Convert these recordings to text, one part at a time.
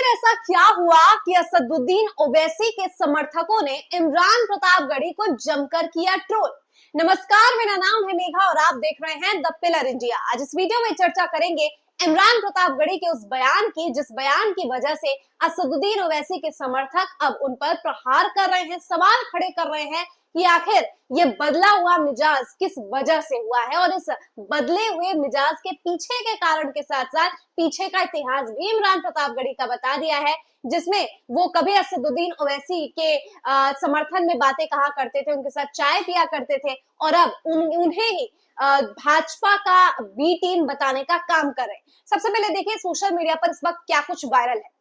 ऐसा क्या हुआ कि असदुद्दीन ओवैसी के समर्थकों ने इमरान प्रतापगढ़ी को जमकर किया ट्रोल। नमस्कार, मेरा नाम है मेघा और आप देख रहे हैं द पिलर इंडिया। आज इस वीडियो में चर्चा करेंगे इमरान प्रतापगढ़ी के उस बयान की, जिस बयान की वजह से असदुद्दीन ओवैसी के समर्थक अब उन पर प्रहार कर रहे हैं, सवाल खड़े कर रहे हैं कि आखिर ये बदला हुआ मिजाज किस वजह से हुआ है और इस बदले हुए मिजाज के पीछे के कारण के साथ साथ पीछे का इतिहास भी इमरान प्रतापगढ़ी का बता दिया है, जिसमें वो कभी असदुद्दीन ओवैसी के समर्थन में बातें कहा करते थे, उनके साथ चाय पिया करते थे और अब उन्हें ही भाजपा का बी टीम बताने का काम कर रहे हैं। सबसे पहले देखिए सोशल मीडिया पर इस वक्त क्या कुछ वायरल है।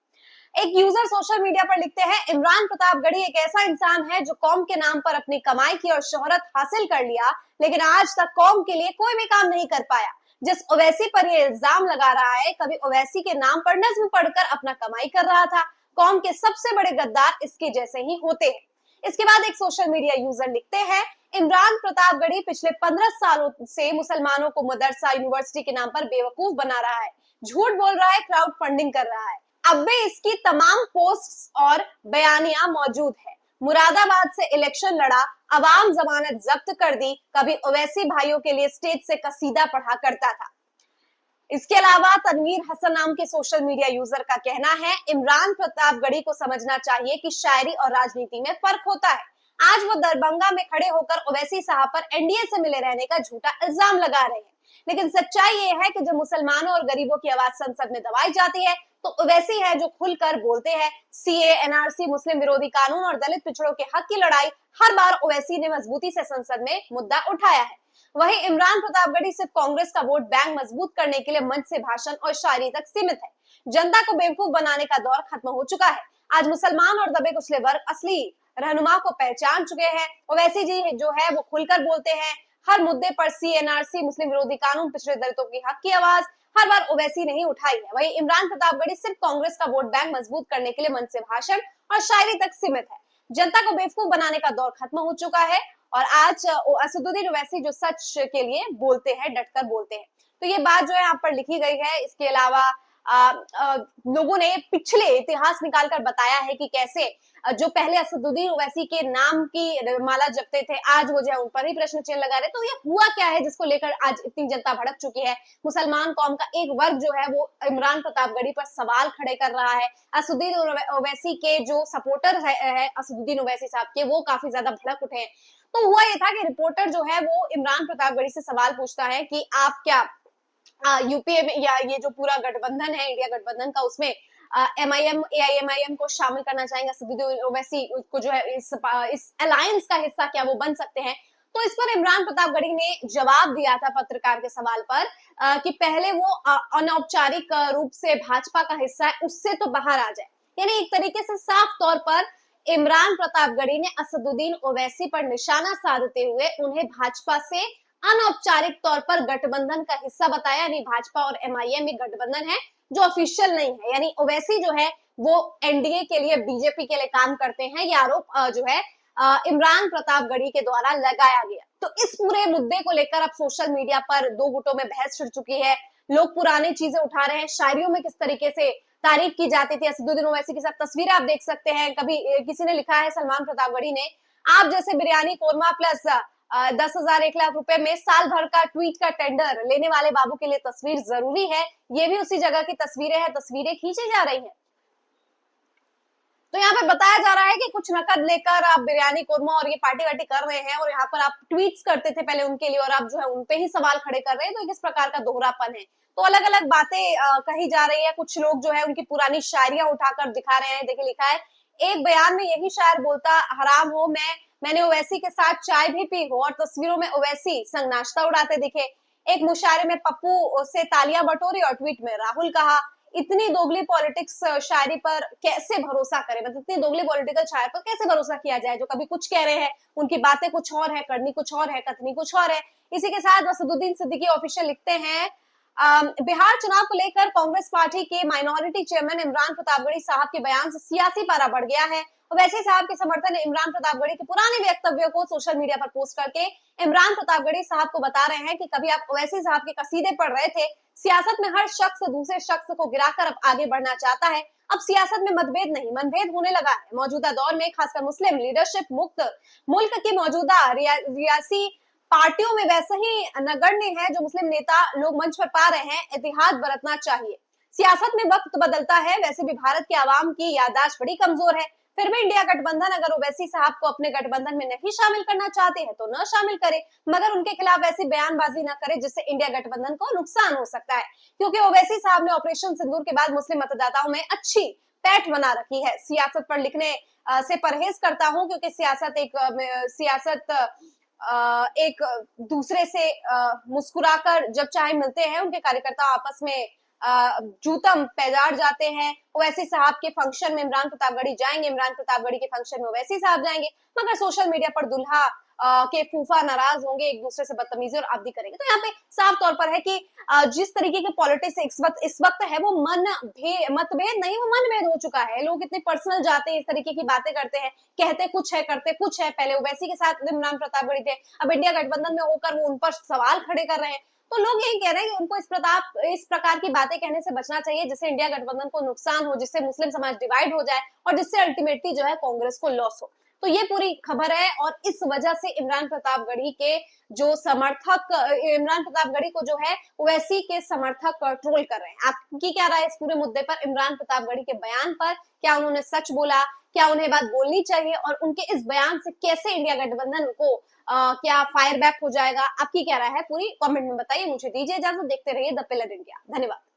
एक यूजर सोशल मीडिया पर लिखते हैं, इमरान प्रतापगढ़ी एक ऐसा इंसान है जो कौम के नाम पर अपनी कमाई की और शोहरत हासिल कर लिया, लेकिन आज तक कौम के लिए कोई भी काम नहीं कर पाया। जिस ओवैसी पर ये इल्जाम लगा रहा है, कभी ओवैसी के नाम पर नज्म पढ़कर अपना कमाई कर रहा था। कौम के सबसे बड़े गद्दार इसके जैसे ही होते हैं। इसके बाद एक सोशल मीडिया यूजर लिखते हैं, इमरान प्रतापगढ़ी पिछले 15 सालों से मुसलमानों को मदरसा यूनिवर्सिटी के नाम पर बेवकूफ बना रहा है, झूठ बोल रहा है, क्राउड फंडिंग कर रहा है। अब भी इसकी तमाम पोस्ट्स और बयानियां मौजूद है। मुरादाबाद से इलेक्शन लड़ा, अवाम जमानत जब्त कर दी, कभी ओवैसी भाइयों के लिए स्टेज से कसीदा पढ़ा करता था। इसके अलावा तनवीर हसन नाम के सोशल मीडिया यूजर का कहना है, इमरान प्रतापगढ़ी को समझना चाहिए कि शायरी और राजनीति में फर्क होता है। आज वो दरभंगा में खड़े होकर ओवैसी साहब पर एनडीए से मिले रहने का झूठा इल्जाम लगा रहे हैं, लेकिन सच्चाई ये है कि जब मुसलमानों और गरीबों की आवाज संसद में दबाई जाती है तो ओवैसी है जो खुलकर बोलते हैं। सीए, एनआरसी, मुस्लिम विरोधी कानून और दलित पिछड़ों के हक की लड़ाई हर बार ओवैसी ने मजबूती से संसद में मुद्दा उठाया है। वहीं इमरान प्रतापगढ़ी सिर्फ कांग्रेस का वोट बैंक मजबूत करने के लिए मंच से भाषण और शायरी तक सीमित है। जनता को बेवकूफ बनाने का दौर खत्म हो चुका है। आज मुसलमान और दबे कुचले वर्ग असली रहनुमा को पहचान चुके हैं। ओवैसी जी जो है वो खुलकर बोलते हैं हर मुद्दे पर। सीएनआरसी, मुस्लिम विरोधी कानून, पिछड़े दलितों की हक की आवाज हर बार ओवैसी नहीं उठाई है। वहीं इमरान प्रतापगढ़ी सिर्फ कांग्रेस का वोट बैंक मजबूत करने के लिए मंच से भाषण और शायरी तक सीमित है। जनता को बेवकूफ बनाने का दौर खत्म हो चुका है और आज असदुद्दीन ओवैसी जो सच के लिए बोलते हैं, डटकर बोलते हैं। तो ये बात जो है यहाँ पर लिखी गई है। इसके अलावा लोगों ने पिछले इतिहास निकालकर बताया है कि कैसे जो पहले असदुद्दीन ओवैसी के नाम की माला जपते थे, आज वो जो है उन पर ही प्रश्न चिन्ह लगा रहे। तो ये हुआ क्या है जिसको लेकर आज इतनी जनता भड़क चुकी है। मुसलमान कौम का एक वर्ग जो है वो इमरान प्रतापगढ़ी पर सवाल खड़े कर रहा है। असदुद्दीन ओवैसी के जो सपोर्टर है असदुद्दीन ओवैसी साहब के, वो काफी ज्यादा भड़क उठे हैं। तो हुआ ये था कि रिपोर्टर जो है वो इमरान प्रतापगढ़ी से सवाल पूछता है कि आप क्या यूपीए में या ये जो पूरा गठबंधन है इंडिया गठबंधन का, उसमें एमआईएम एआईएमआईएम को शामिल करना चाहेंगे, असदुद्दीन ओवैसी को जो है इस अलायंस का हिस्सा क्या वो बन सकते हैं। तो इस पर इमरान प्रतापगढ़ी ने जवाब दिया था पत्रकार के सवाल पर कि पहले वो अनौपचारिक रूप से भाजपा का हिस्सा है, उससे तो बाहर आ जाए। यानी एक तरीके से साफ तौर पर इमरान प्रतापगढ़ी ने असदुद्दीन ओवैसी पर निशाना साधते हुए उन्हें भाजपा से अनौपचारिक तौर पर गठबंधन का हिस्सा बताया। यानी भाजपा और एमआईएम एक गठबंधन है जो ऑफिशियल नहीं है। यानी ओवैसी जो है वो एनडीए के लिए, बीजेपी के लिए काम करते हैं। ये आरोप जो है इमरान प्रतापगढ़ी के द्वारा लगाया गया। तो इस पूरे मुद्दे को लेकर अब सोशल मीडिया पर दो गुटों में बहस छिड़ चुकी है। लोग पुरानी चीजें उठा रहे हैं। शायरियों में किस तरीके से तारीफ की जाती थी असदुद्दीन ओवैसी के साथ, तस्वीरें आप देख सकते हैं। कभी किसी ने लिखा है, सलमान प्रतापगढ़ी ने, आप जैसे बिरयानी कोरमा प्लस 10,000 1 लाख रुपए में साल भर का ट्वीट का टेंडर लेने वाले बाबू के लिए तस्वीर जरूरी है। ये भी उसी जगह की तस्वीरें हैं, तस्वीरें खींची जा रही हैं। तो यहाँ पे बताया जा रहा है कि कुछ नकद लेकर आप बिरयानी कोरमा और ये पार्टी वार्टी कर रहे हैं और यहाँ पर आप ट्वीट्स करते थे पहले उनके लिए और आप जो है उनपे ही सवाल खड़े कर रहे हैं। तो किस प्रकार का दोहरापन है। तो अलग अलग बातें कही जा रही है। कुछ लोग जो है उनकी पुरानी शायरियां उठाकर दिखा रहे हैं। देखिए लिखा है, एक बयान में यही शायर बोलता, हराम हो मैंने ओवैसी के साथ चाय भी पी हो और तस्वीरों में ओवैसी संग नाश्ता उड़ाते दिखे। एक मुशायरे में पप्पू से तालियां बटोरी और ट्वीट में राहुल कहा। इतनी दोगली पॉलिटिक्स शायरी पर कैसे भरोसा करें, मतलब इतनी दोगली पॉलिटिकल शायर पर कैसे भरोसा किया जाए, जो कभी कुछ कह रहे हैं, उनकी बातें कुछ और है, करनी कुछ और है, कथनी कुछ और है। इसी के साथ असदुद्दीन सिद्दीकी ऑफिशियल लिखते हैं, बिहार चुनाव को लेकर कांग्रेस पार्टी के माइनॉरिटी चेयरमैन इमरान प्रतापगढ़ी साहब के बयान से सियासी पारा बढ़ गया है। ओवैसी साहब के समर्थन ने इमरान प्रतापगढ़ी के पुराने वक्तव्यों को सोशल मीडिया पर पोस्ट करके इमरान प्रतापगढ़ी साहब को बता रहे हैं कि कभी आप ओवैसी साहब के कसीदे पढ़ रहे थे। सियासत में हर शख्स दूसरे शख्स को गिराकर अब आगे बढ़ना चाहता है। अब सियासत में मतभेद नहीं, मनभेद होने लगा है। मौजूदा दौर में खासकर मुस्लिम लीडरशिप मुक्त मुल्क की मौजूदा रियासी पार्टियों में वैसे ही नगण्य है जो मुस्लिम नेता लोग मंच पर पा रहे हैं, एहतियात बरतना चाहिए। सियासत में वक्त बदलता है, वैसे भी भारत के आवाम की याददाश्त बड़ी कमजोर है। फिर भी इंडिया गठबंधन अगर ओवैसी साहब को अपने गठबंधन में नहीं शामिल करना चाहते हैं तो न शामिल करे, मगर उनके खिलाफ ऐसी बयानबाजी न करे जिससे इंडिया गठबंधन को नुकसान हो सकता है, क्योंकि ओवैसी साहब ने ऑपरेशन सिंदूर के बाद मुस्लिम मतदाताओं में अच्छी पैठ बना रखी है। सियासत पर लिखने से परहेज करता हूं, क्योंकि सियासत एक दूसरे से मुस्कुराकर जब चाहे मिलते हैं, उनके कार्यकर्ता आपस में जूतम पैदार जाते हैं। ओवैसी साहब के फंक्शन में इमरान प्रतापगढ़ी जाएंगे, इमरान प्रतापगढ़ी के फंक्शन में ओवैसी साहब जाएंगे, मगर सोशल मीडिया पर दुल्हा के फूफा नाराज होंगे, एक दूसरे से बदतमीजी और आबदी करेंगे। तो यहाँ पे साफ तौर पर है कि जिस तरीके की पॉलिटिक्स इस वक्त है वो मतभेद नहीं, वो मनभेद हो चुका है। लोग इतने पर्सनल जाते हैं, इस तरीके की बातें करते हैं, कहते कुछ है करते कुछ है। पहले ओवैसी के साथ इमरान प्रतापगढ़ी थे, अब इंडिया गठबंधन में होकर वो उन पर सवाल खड़े कर रहे हैं। तो लोग यही कह रहे हैं कि उनको इस प्रकार की बातें कहने से बचना चाहिए जिससे इंडिया गठबंधन को नुकसान हो, जिससे मुस्लिम समाज डिवाइड हो जाए और जिससे अल्टीमेटली जो है कांग्रेस को लॉस हो। तो ये पूरी खबर है और इस वजह से इमरान प्रतापगढ़ी के जो समर्थक इमरान प्रतापगढ़ी को जो है ओवैसी के समर्थक ट्रोल कर रहे हैं। आपकी क्या राय इस पूरे मुद्दे पर, इमरान प्रतापगढ़ी के बयान पर? क्या उन्होंने सच बोला? क्या उन्हें बात बोलनी चाहिए? और उनके इस बयान से कैसे इंडिया गठबंधन को क्या फायर बैक हो जाएगा? आपकी क्या राय है पूरी कमेंट में बताइए। मुझे दीजिए इजाजत, देखते रहिए द पिलर इंडिया। धन्यवाद।